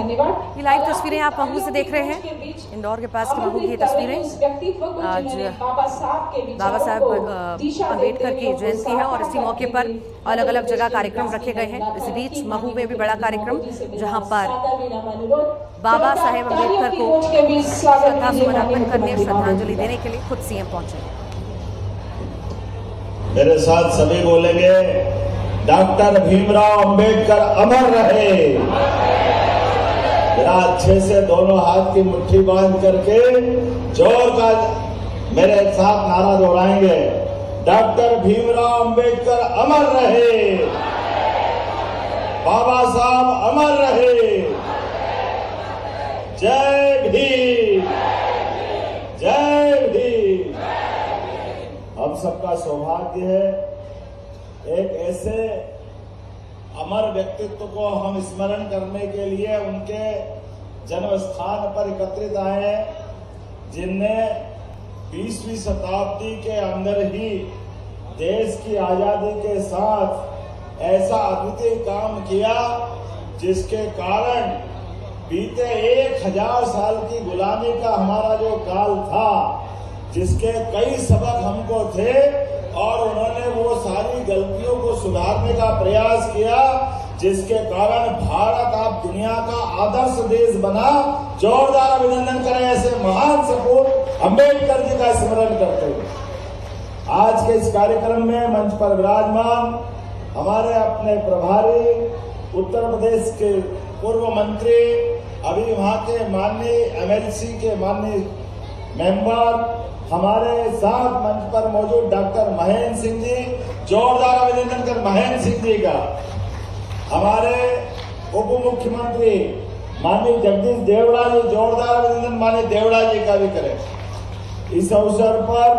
धन्यवाद। ये लाइव तस्वीरें आप महू से देख रहे हैं, इंदौर के पास की महू की ये तस्वीरें। आज बाबा साहब अम्बेडकर की जयंती है और इसी मौके पर अलग अलग जगह कार्यक्रम रखे गए हैं। इसी बीच महू में भी बड़ा कार्यक्रम, जहां पर बाबा साहेब अम्बेडकर को श्रद्धा सुमन अर्पण करने, श्रद्धांजलि देने के लिए खुद सीएम पहुंचे। मेरे साथ सभी बोलेंगे, डॉक्टर भीमराव अंबेडकर अमर रहे। जरा अच्छे से दोनों हाथ की मुट्ठी बांध करके जोर का मेरे साथ नारा दोहराएंगे, डॉक्टर भीमराव अंबेडकर अमर रहे, बाबा साहब अमर रहे, जय भीम, जय भीम। हम सबका सौभाग्य है एक ऐसे अमर व्यक्तित्व को हम स्मरण करने के लिए उनके जन्म स्थान पर एकत्रित आए हैं, जिनने 20वीं शताब्दी के अंदर ही देश की आजादी के साथ ऐसा अद्वितीय काम किया जिसके कारण बीते 1000 साल की गुलामी का हमारा जो काल था, जिसके कई सबक हमको थे और उन्होंने वो सारी गलतियों को सुधारने का प्रयास किया, जिसके कारण भारत अब दुनिया का आदर्श देश बना। जोरदार अभिनंदन करें ऐसे महान सपूत अंबेडकर जी का स्मरण करते हुए। आज के इस कार्यक्रम में मंच पर विराजमान हमारे अपने प्रभारी, उत्तर प्रदेश के पूर्व मंत्री, अभी वहां के माननीय MLC के माननीय मेंबर, हमारे साथ मंच पर मौजूद डॉक्टर महेंद्र सिंह जी, जोरदार अभिनंदन कर महेंद्र सिंह जी का। हमारे उप मुख्यमंत्री माननीय जगदीश देवड़ा जी, जोरदार अभिनंदन माननीय देवड़ा जी का भी करें। इस अवसर पर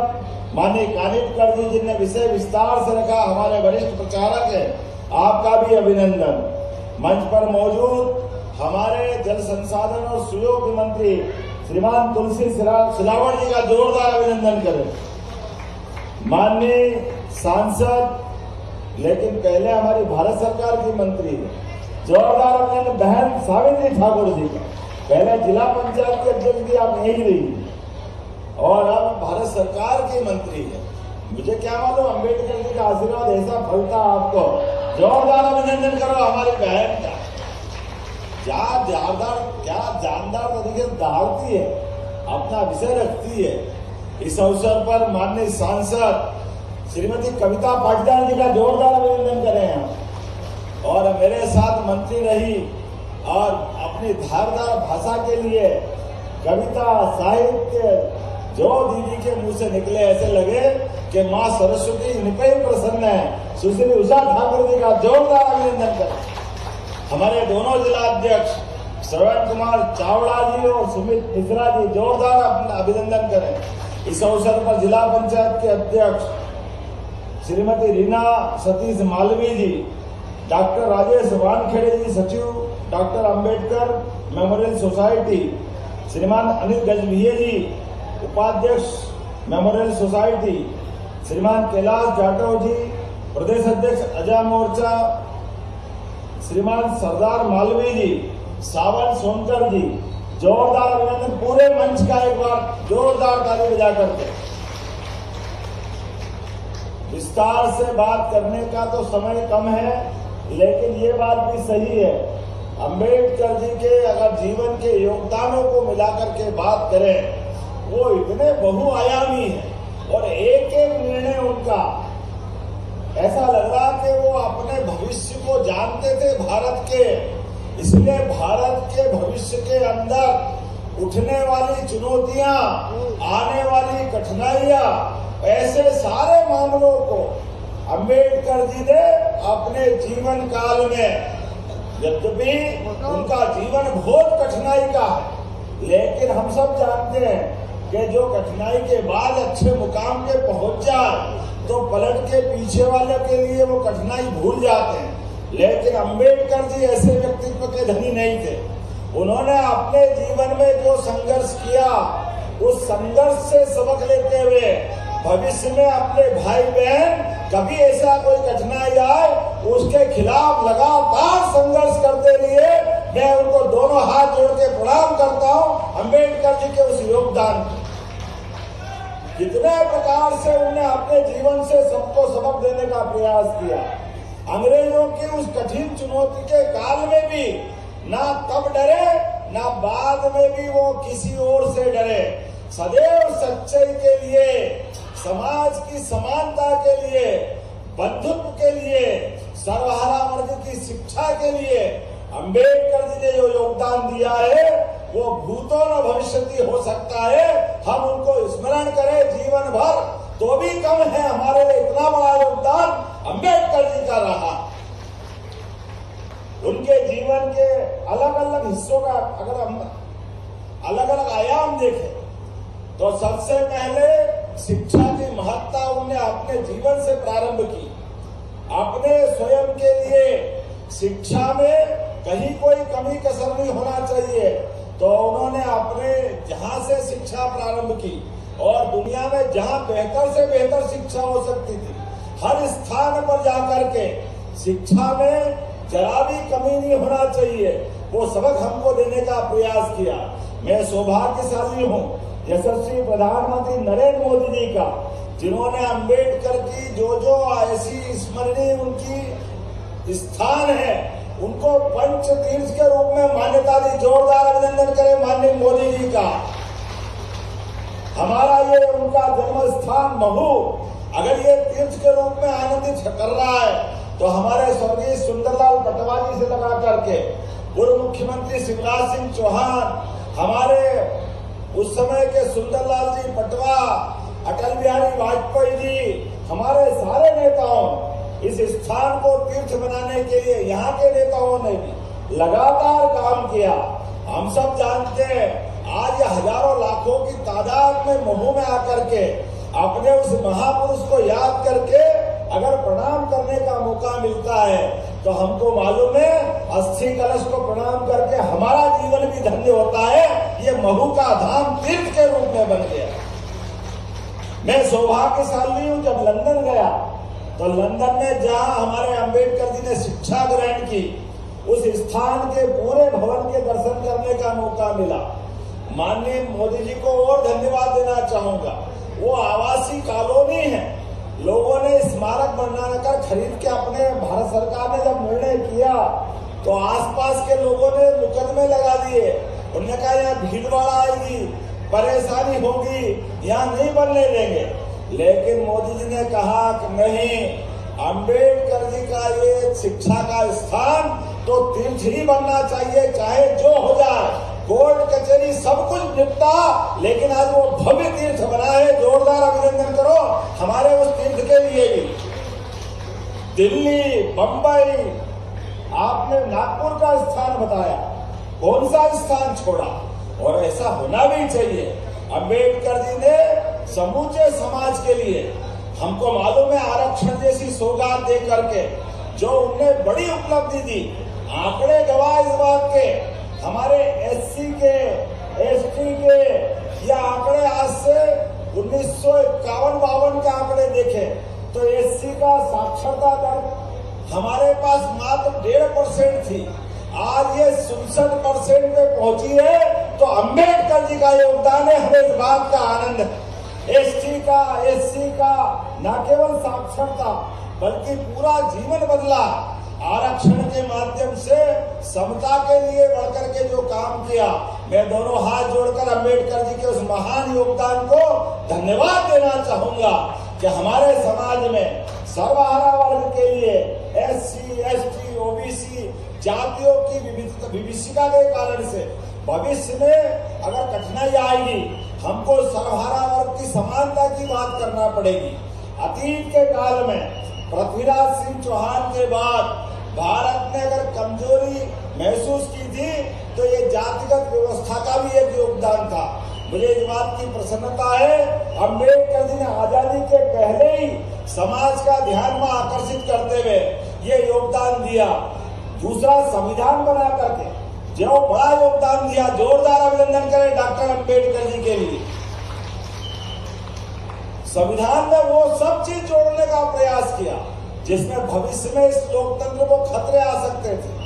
माननीय कानिटकर जी जिन्हें विषय विस्तार से रखा, हमारे वरिष्ठ प्रचारक हैं, आपका भी अभिनंदन। मंच पर मौजूद हमारे जल संसाधन और सुयोग मंत्री श्रीमान तुलसी सिलावट जी का जोरदार अभिनंदन करें। माननीय सांसद, लेकिन पहले हमारी भारत सरकार की मंत्री है, जोरदार अभिनंदन बहन सावित्री ठाकुर जी का। पहले जिला पंचायत के अध्यक्ष भी आप नहीं रही और अब भारत सरकार की मंत्री है। मुझे क्या मालूम अंबेडकर जी का आशीर्वाद ऐसा फलता आपको। जोरदार अभिनंदन करो हमारी बहन का। क्या जानदार तरीके से दहाड़ती है, अपना विषय रखती है। इस अवसर पर माननीय सांसद श्रीमती कविता पाटीदार जी का जोरदार अभिनंदन करें हम। और मेरे साथ मंत्री रही और अपनी धारदार भाषा के लिए कविता साहित्य जो दीदी के मुंह से निकले ऐसे लगे कि माँ सरस्वती निपय प्रसन्न है। सुश्री उषा ठाकुर जी का जोरदार अभिनंदन करें। हमारे दोनों जिला अध्यक्ष श्रवण कुमार चावड़ा जी और सुमित मिश्रा जी, जोरदार अभिनंदन करें। इस अवसर पर जिला पंचायत के अध्यक्ष श्रीमती रीना सतीश मालवी जी, डॉक्टर राजेश वानखेड़े जी, सचिव डॉक्टर अंबेडकर मेमोरियल सोसाइटी, श्रीमान अनिल गजभिये जी, उपाध्यक्ष मेमोरियल सोसाइटी, श्रीमान कैलाश जाटव जी, प्रदेश अध्यक्ष अजय मोर्चा, श्रीमान सरदार मालवी जी, सावन सोनकर जी, जोरदार अभिनंदन। पूरे मंच का एक बार जोरदार ताली बजा करके। विस्तार से बात करने का तो समय कम है, लेकिन ये बात भी सही है, अंबेडकर जी के अगर जीवन के योगदानों को मिलाकर के बात करें, वो इतने बहुआयामी है और एक एक निर्णय उनका ऐसा लग रहा कि वो अपने भविष्य को जानते थे भारत के, इसलिए भारत के भविष्य के अंदर उठने वाली चुनौतियां, आने वाली कठिनाइयां, ऐसे सारे मामलों को अंबेडकर जी ने अपने जीवन काल में, यद्यपि उनका जीवन बहुत कठिनाई का है, लेकिन हम सब जानते हैं कि जो कठिनाई के बाद अच्छे मुकाम पे पहुंच जाए तो पलट के पीछे वाले के लिए वो कठिनाई भूल जाते हैं। लेकिन अंबेडकर जी ऐसे व्यक्तित्व के धनी नहीं थे। उन्होंने अपने जीवन में जो संघर्ष किया, उस संघर्ष से सबक लेते हुए भविष्य में अपने भाई बहन कभी ऐसा कोई कठिनाई आए उसके खिलाफ लगातार संघर्ष करते रहिए। मैं उनको दोनों हाथ योगदान, कितने प्रकार से उन्होंने अपने जीवन से सबको सबक देने का प्रयास किया। अंग्रेजों की उस कठिन चुनौती के काल में भी ना तब डरे, ना बाद में भी वो किसी और से डरे। सदैव सच्चाई के लिए, समाज की समानता के लिए, बंधुत्व के लिए, सर्वहारा वर्ग की शिक्षा के लिए अंबेडकर जी ने जो योगदान दिया है वो भूतो न भविष्यति हो सकता है। हम उनको स्मरण करें जीवन भर तो भी कम है। हमारे लिए इतना बड़ा योगदान अंबेडकर जी का रहा। उनके जीवन के अलग अलग हिस्सों का अगर हम अलग अलग आयाम देखें तो सबसे पहले शिक्षा की महत्ता उन्होंने अपने जीवन से प्रारंभ की। अपने स्वयं के लिए शिक्षा में कहीं कोई कमी कसर नहीं होना चाहिए, तो उन्होंने अपने जहां से शिक्षा प्रारंभ की और दुनिया में जहां बेहतर से बेहतर शिक्षा हो सकती थी, हर स्थान पर जाकर के शिक्षा में जरा भी कमी नहीं होना चाहिए, वो सबक हमको देने का प्रयास किया। मैं सौभाग्यशाली हूँ यशस्वी प्रधानमंत्री नरेंद्र मोदी जी का, जिन्होंने अंबेडकर की जो ऐसी स्मरणीय उनकी स्थान है उनको पंच तीर्थ के रूप में मान्यता दी। जोरदार अभिनंदन करें माननीय मोदी जी का। हमारा ये उनका जन्म स्थान महू अगर ये तीर्थ के रूप में आनंदित कर रहा है तो हमारे स्वर्गीय सुंदरलाल पटवा जी से लगा करके पूर्व मुख्यमंत्री शिवराज सिंह चौहान, हमारे उस समय के सुंदरलाल जी पटवा, अटल बिहारी वाजपेयी जी, हमारे सारे नेताओं इस स्थान को तीर्थ बनाने के लिए यहाँ के नेताओं ने भी लगातार काम किया। हम सब जानते हैं आज ये हजारों लाखों की तादाद में महू में आकर के अपने उस महापुरुष को याद करके अगर प्रणाम करने का मौका मिलता है तो हमको मालूम है अस्थि कलश को प्रणाम करके हमारा जीवन भी धन्य होता है। ये महू का धाम तीर्थ के रूप में बन गया। मैं सौभाग्यशाली हूँ, जब लंदन गया तो लंदन में जहां हमारे अंबेडकर जी ने शिक्षा ग्रहण की उस स्थान के पूरे भवन के दर्शन करने का मौका मिला। माननीय मोदी जी को और धन्यवाद देना चाहूंगा। वो आवासीय कॉलोनी है, लोगों ने स्मारक बनाकर खरीद के अपने भारत सरकार ने जब निर्णय किया तो आसपास के लोगों ने मुकदमे लगा दिए। उन्होंने कहा यहाँ भीड़ भाड़ आएगी, परेशानी होगी, यहाँ नहीं बनने देंगे। लेकिन मोदी जी ने कहा कि नहीं, अंबेडकर जी का ये शिक्षा का स्थान तो तीर्थ ही बनना चाहिए, चाहे जो हो जाए, कोर्ट कचहरी सब कुछ निपटा, लेकिन आज वो भव्य तीर्थ बना है। जोरदार अभिनंदन करो हमारे उस तीर्थ के लिए भी। दिल्ली, बंबई, आपने नागपुर का स्थान बताया, कौन सा स्थान छोड़ा? और ऐसा होना भी चाहिए। अंबेडकर जी ने समूचे समाज के लिए, हमको मालूम है आरक्षण जैसी सौगात दे करके जो उनने बड़ी उपलब्धि दी, आंकड़े गवाह इस बात के, हमारे एससी के, एसटी के या आंकड़े आज से 1951-52 के आंकड़े देखे तो एससी का साक्षरता दर हमारे पास मात्र 1.5% थी, आज ये 67% पे पहुंची है। तो अंबेडकर जी का योगदान है, हमें इस बात का आनंद है। एसटी का, एससी का न केवल साक्षरता बल्कि पूरा जीवन बदला। आरक्षण के माध्यम से समता के लिए बढ़कर के जो काम किया, मैं दोनों हाथ जोड़कर अंबेडकर जी के उस महान योगदान को धन्यवाद देना चाहूंगा कि हमारे समाज में सर्वहारा वर्ग के लिए एससी, एसटी, ओबीसी जातियों की विभिन्नता के कारण से भविष्य में अगर कठिनाई आएगी, हमको सर्वहारा वर्ग की समानता की बात करना पड़ेगी। अतीत के काल में पृथ्वीराज सिंह चौहान के बाद भारत ने अगर कमजोरी महसूस की थी तो ये जातिगत व्यवस्था का भी एक योगदान था। मुझे इस बात की प्रसन्नता है, अंबेडकर जी ने आजादी के पहले ही समाज का ध्यान में आकर्षित करते हुए ये योगदान दिया। दूसरा, संविधान बना करके जो बड़ा योगदान दिया, जोरदार अभिनंदन करें डॉक्टर अंबेडकर जी के लिए। संविधान में वो सब चीज जोड़ने का प्रयास किया जिसमें भविष्य में इस लोकतंत्र को खतरे आ सकते थे।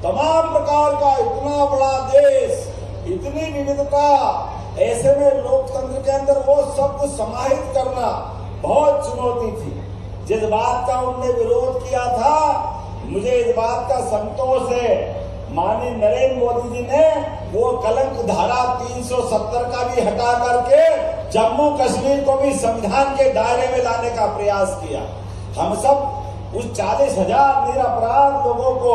तमाम प्रकार का इतना बड़ा देश, इतनी विविधता, ऐसे में लोकतंत्र के अंदर वो सब कुछ समाहित करना बहुत चुनौती थी। जिस बात का उनने विरोध किया था, मुझे इस बात का संतोष है, माननीय नरेंद्र मोदी जी ने वो कलंक धारा 370 का भी हटा करके जम्मू कश्मीर को भी संविधान के दायरे में लाने का प्रयास किया। हम सब उस 40,000 निरपराध लोगों को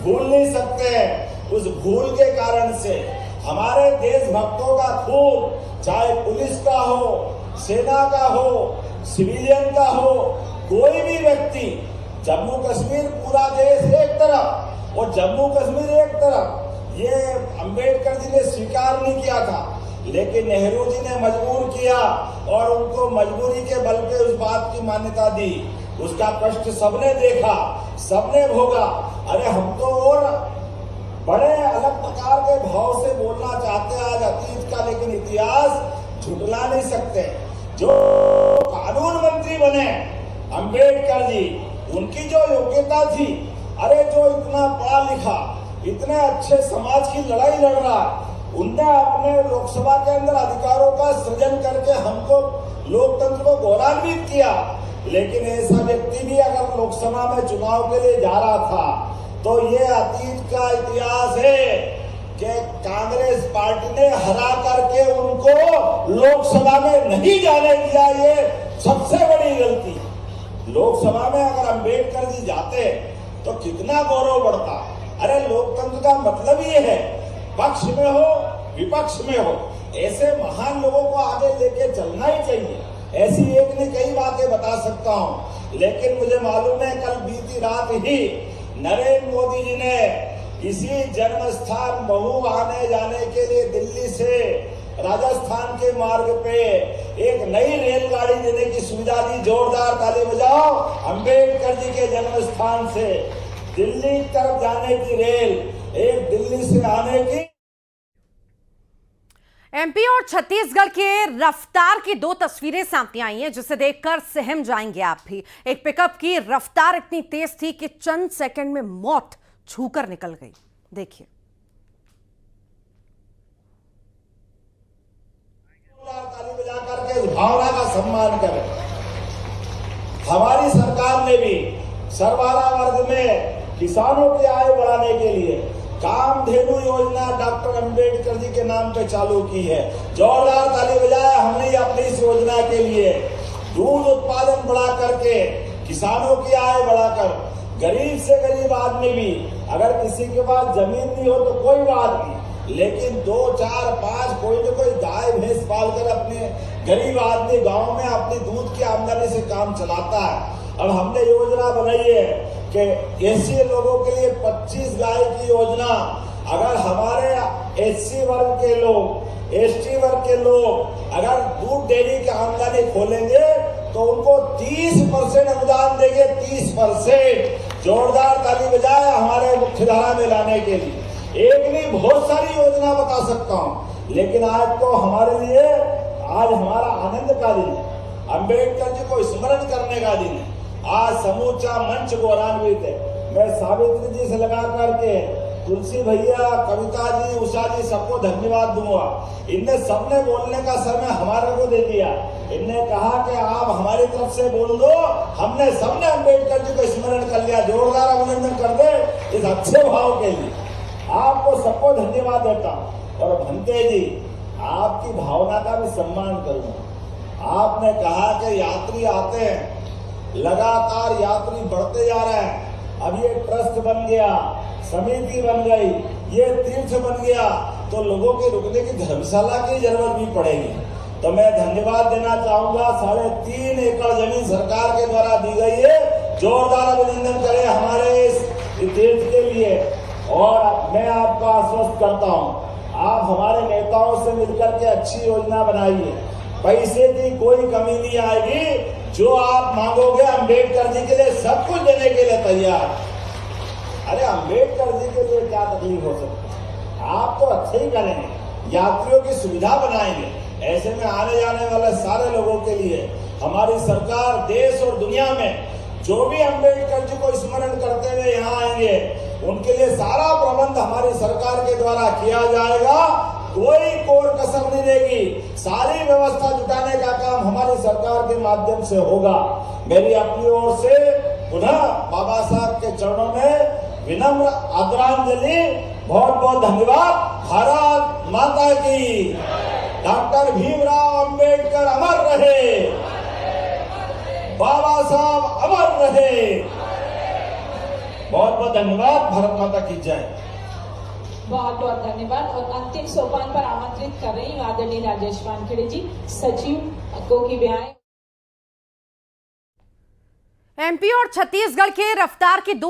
भूल नहीं सकते। उस भूल के कारण से हमारे देशभक्तों का खून, चाहे पुलिस का हो, सेना का हो, सिविलियन का हो, कोई भी व्यक्ति, जम्मू कश्मीर पूरा देश एक तरफ और जम्मू कश्मीर एक तरफ, ये अंबेडकर जी ने स्वीकार नहीं किया था, लेकिन नेहरू जी ने मजबूर किया और उनको मजबूरी के बल पे उस बात की मान्यता दी। उसका कष्ट सबने देखा, सबने भोगा। अरे हम तो और बड़े अलग प्रकार के भाव से बोलना चाहते हैं आज अतीत का, लेकिन इतिहास झुटला नहीं सकते। जो कानून मंत्री बने अंबेडकर जी, उनकी जो योग्यता थी, अरे जो इतना पढ़ा लिखा, इतने अच्छे समाज की लड़ाई लड़ रहा, उनने अपने लोकसभा के अंदर अधिकारों का सृजन करके हमको लोकतंत्र को गौरवान्वित किया। लेकिन ऐसा व्यक्ति भी अगर लोकसभा में चुनाव के लिए जा रहा था, तो ये अतीत का इतिहास है कि कांग्रेस पार्टी ने हरा करके उनको लोकसभा में नहीं जाने दिया। ये सबसे बड़ी गलती। लोकसभा में अगर अंबेडकर जी जाते तो कितना गौरव बढ़ता। अरे लोकतंत्र का मतलब ये है, पक्ष में हो विपक्ष में हो, ऐसे महान लोगों को आगे लेके चलना ही चाहिए। ऐसी एक नहीं कई बातें बता सकता हूँ, लेकिन मुझे मालूम है कल बीती रात ही नरेंद्र मोदी जी ने इसी जन्म स्थान महू आने जाने के लिए दिल्ली से राजस्थान के मार्ग पे एक नई रेलगाड़ी देने की सुविधा दी। जोरदार ताली बजाओ। अंबेडकर जी के जन्म स्थान से दिल्ली तरफ जाने की रेल, एक दिल्ली से आने की। एमपी और छत्तीसगढ़ के रफ्तार की दो तस्वीरें सामने आई हैं, जिसे देखकर सहम जाएंगे आप भी। एक पिकअप की रफ्तार इतनी तेज थी कि चंद सेकंड में मौत छूकर निकल गई। देखिए। ताली बजा करके इस भावना का सम्मान करें। हमारी सरकार ने भी सर्वारा वर्ग में किसानों की आय बढ़ाने के लिए कामधेनु योजना डॉक्टर अंबेडकर जी के नाम पे चालू की है। जोरदार ताली बजाया हमने अपनी इस योजना के लिए। दूध उत्पादन बढ़ा करके, किसानों की आय बढ़ाकर, गरीब से गरीब आदमी भी, अगर किसी के पास जमीन नहीं हो तो कोई बात नहीं, लेकिन 2, 4, 5 कोई न कोई गाय भैंस पालकर अपने गरीब आदमी गांव में अपनी दूध की आमदनी से काम चलाता है। अब हमने योजना बनाई है कि एससी लोगों के लिए 25 गाय की योजना। अगर हमारे एससी वर्ग के लोग, एसटी वर्ग के लोग अगर दूध डेयरी की आमदनी खोलेंगे तो उनको 30% अनुदान देंगे। 30%। जोरदार ताली बजाए हमारे मुख्यधारा में लाने के लिए। एक नहीं बहुत सारी योजना बता सकता हूँ, लेकिन आज तो हमारे लिए आज हमारा आनंद का दिन है, अंबेडकर जी को स्मरण करने का दिन है। आज समूचा मंच गौरवान्वित है। मैं सावित्री जी से लगा करके तुलसी भैया, कविता जी, उषा जी सबको धन्यवाद दूंगा। इनने सबने बोलने का समय हमारे को दे दिया। इनने कहा कि आप हमारी तरफ से बोल दो, हमने सबने अंबेडकर जी को स्मरण कर लिया। जोरदार अभिनंदन कर दे इस अच्छे भाव के लिए। आपको सबको धन्यवाद देता हूँ। और भंते जी, आपकी भावना का भी सम्मान करूंगा। आपने कहा कि यात्री आते हैं, लगातार यात्री बढ़ते जा रहे हैं। अब ये ट्रस्ट बन गया, समिति बन गई, ये तीर्थ बन गया, तो लोगों के रुकने की धर्मशाला की जरूरत भी पड़ेगी। तो मैं धन्यवाद देना चाहूंगा। 3.5 एकड़ जमीन सरकार के द्वारा दी गई है। जोरदार अभिनंदन करें हमारे इस तीर्थ के लिए। और मैं आपको आश्वस्त करता हूँ, आप हमारे नेताओं से मिलकर के अच्छी योजना बनाइए। पैसे की कोई कमी नहीं आएगी। जो आप मांगोगे अंबेडकर जी के लिए सब कुछ देने के लिए तैयार। अरे अंबेडकर जी के लिए क्या तकलीफ हो सकती है? आप तो अच्छे ही करेंगे, यात्रियों की सुविधा बनाएंगे। ऐसे में आने जाने वाले सारे लोगों के लिए हमारी सरकार देश और दुनिया में जो भी अंबेडकर जी को स्मरण करते हुए यहाँ आएंगे, उनके लिए सारा प्रबंध हमारी सरकार के द्वारा किया जाएगा। कोई कोर कसर नहीं रहेगी। सारी व्यवस्था जुटाने का काम हमारी सरकार के माध्यम से होगा। मेरी अपनी ओर से पुनः बाबा साहब के चरणों में विनम्र आदरांजलि, बहुत बहुत धन्यवाद। भारत माता की। डॉक्टर भीमराव अंबेडकर अमर रहे, बाबा साहब अमर रहे। बहुत बहुत धन्यवाद। भारत माता की जय। बहुत बहुत धन्यवाद। और अंतिम सोपान पर आमंत्रित कर रही हूँ आदरणीय राजेश वानखेड़े जी, सचिव को की बयान। एमपी और छत्तीसगढ़ के रफ्तार की दो